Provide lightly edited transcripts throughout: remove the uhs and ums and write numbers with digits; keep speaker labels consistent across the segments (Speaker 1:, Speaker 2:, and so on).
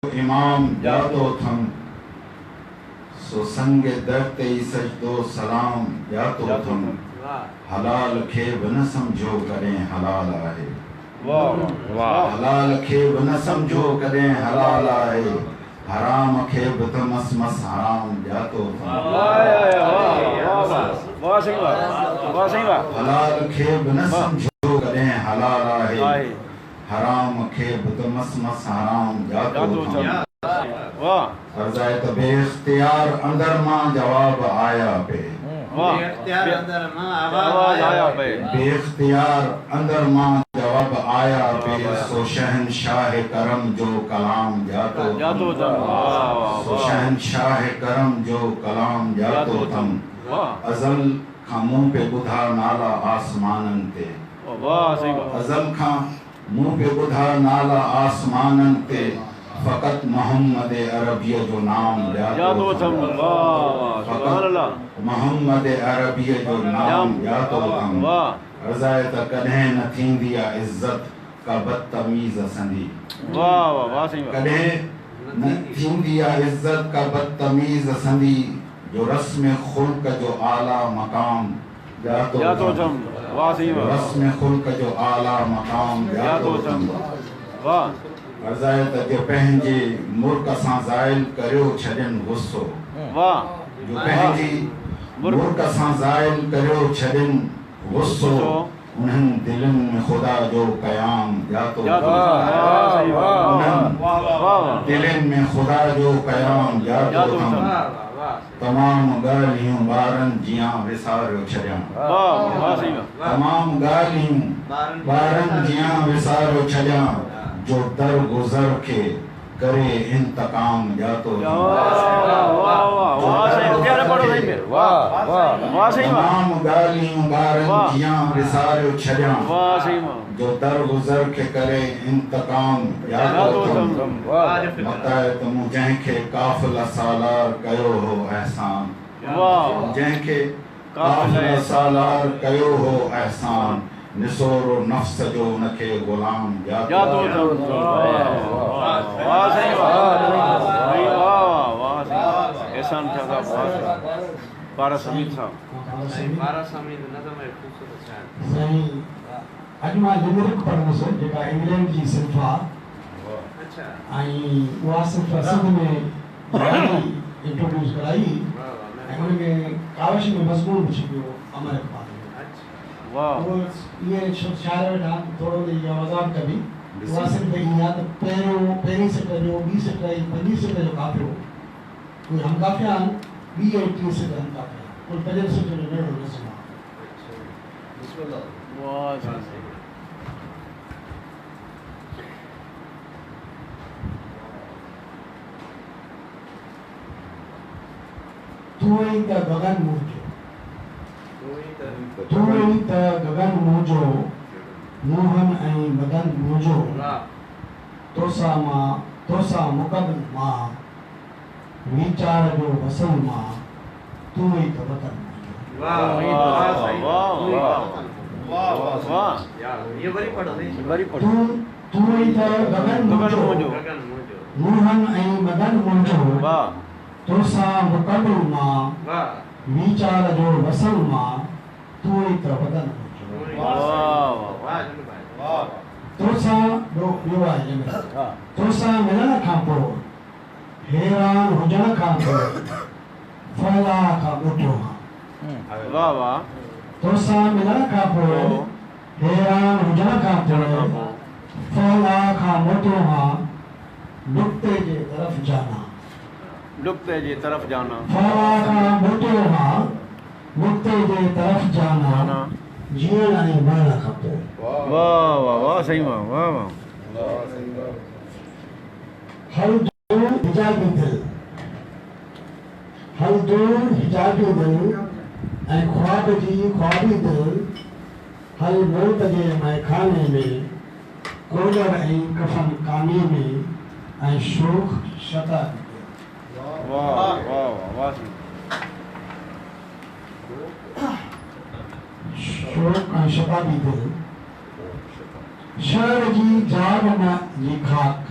Speaker 1: इमाम जातो थम सो संगे दरते सजदो सलाम जातो थम हलाल खे न समझो करें हलाल आहे हलाल खे न समझो करें हलाल आहे हराम खे मस मस हराम जातो थम हलाल खे न समझो करें हलाल आहे हराम खे मस मस हराम जातो थम अर्ज़ाए त बेइख्तियार अंदर मां जवाब आया पे बेइख्तियार अंदर मां जवाब आया पे सो शहनशाह करम जो कलाम जातो थम सो शहनशाह करम जो कलाम जातो थम अज़ल खां मुंह पे ॿुधा नाला आसमाननि ते अज़ल खां मुंह पे ॿुधा नाला आसमाननि ते फ़क़त मोहम्मद अरबिया जो नाम यादो थम मोहम्मद अरबिया जो नाम यादो थम अर्ज़ाए त कॾहिं न थींदी आहे इज़त का बदतमीज़ संदी कॾहिं न थींदी आहे इज़त का बदतमीज़ संदी जो रस्म ख़ुल्क़ जो आला मक़ाम यादो थम रस्म ख़ुल्क़ जो आला मक़ाम यादो थम अर्ज़ाए त जो पंहिंजे मुल्क सां ज़ाइल करियो छॾनि गुस्सो जो पंहिंजी मुल्क सां ज़ाइल करियो छॾनि गुस्सो उन्हनि दिलनि में ख़ुदा जो क़याम जातो दिलनि में ख़ुदा जो क़याम जातो थम तमाम ॻाल्हियूं ॿारनि जियां विसारियो छॾियां तमाम ॻाल्हियूं ॿारनि जियां विसारियो छॾियां जो दर गुज़र के करे इंतकाम जातो तमाम ॻाल्हियूं ॿारनि जियां विसारियो छॾियां जो दर गुज़र के करे इंतकाम जातो मताए त मूं जंहिंखे काफ़िला सालार कयो हो अहसान जंहिंखे काफ़िला सालार कयो हो अहसान निसोरो नफ्स जो उनखे गुलाम जातो
Speaker 2: अॼु मां लिमिरिक पढ़ंदुसि जेका इंग्लैंड जी सिर्फ़ आहे ऐं उहा सिर्फ़ सिंध में इंट्रोड्यूस कराई ऐं उनखे कावश में मज़मून विझी पियो अमर इक़बाल ये शायर वेठा थोरो इहा वज़ाहत कबी उहा सिर्फ़ इहा त पहिरीं सिट जो ॿी सिट ऐं पंजी सिट जो काफ़ियो उहे हम काफ़िया आहिनि ॿी ऐं टी सिट हम काफ़िया कुल पंजनि सिट जो नंढो नज़म आहे तूं ई त गगन मुंहिंजो तूं ई त गगन मुंहिंजो मोहन ऐं मदन मुंहिंजो तोसां मुक़दम मां वीचार जो वसल मां तूं ई त वतन तूं ई त गगन मुंहिंजो मोहन ऐं मदन मुंहिंजो तोसां मुक़दम मां वीचार जो वसल मां तूं ई त वतन तोसां मिलण खां पोइ हैरान हुजण खां पोइ फला खां ॿुधो तोसां मिलण खां पोइ हैरान हुजण खां पोइ फला खां मोटो हां नुक़्ते जे तरफ़ जाना फला खां मोटो हां नुक़्ते जे तरफ़ जाना जीअण ऐं मरण खां पोइ हल दूर हिजाबी दिल ऐं ख्वाब जी ख्वाबी दिल हल मौत जे मैखाने में कोलर ऐं कफन काने में ऐं शोख शता शोक ऐं शताबी दिल शहर जी जाग जी खाक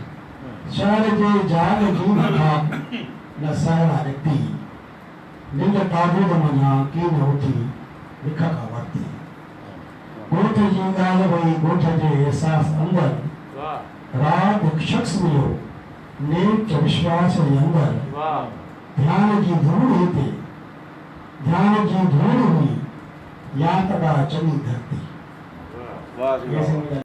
Speaker 2: शहर जे जाल जून खां न सहरा निकिती निंड ताबूत मञा की न उथी विख खां वरिती ॻोठ जी ॻाल्हि वई ॻोठ जे अहसास अंदर रात हिकु शख़्स मिलियो नेक विश्वास जे अंदर ध्यान जी धूड़ हिते ध्यान जी धूड़ हुई या तॾा चङी धरती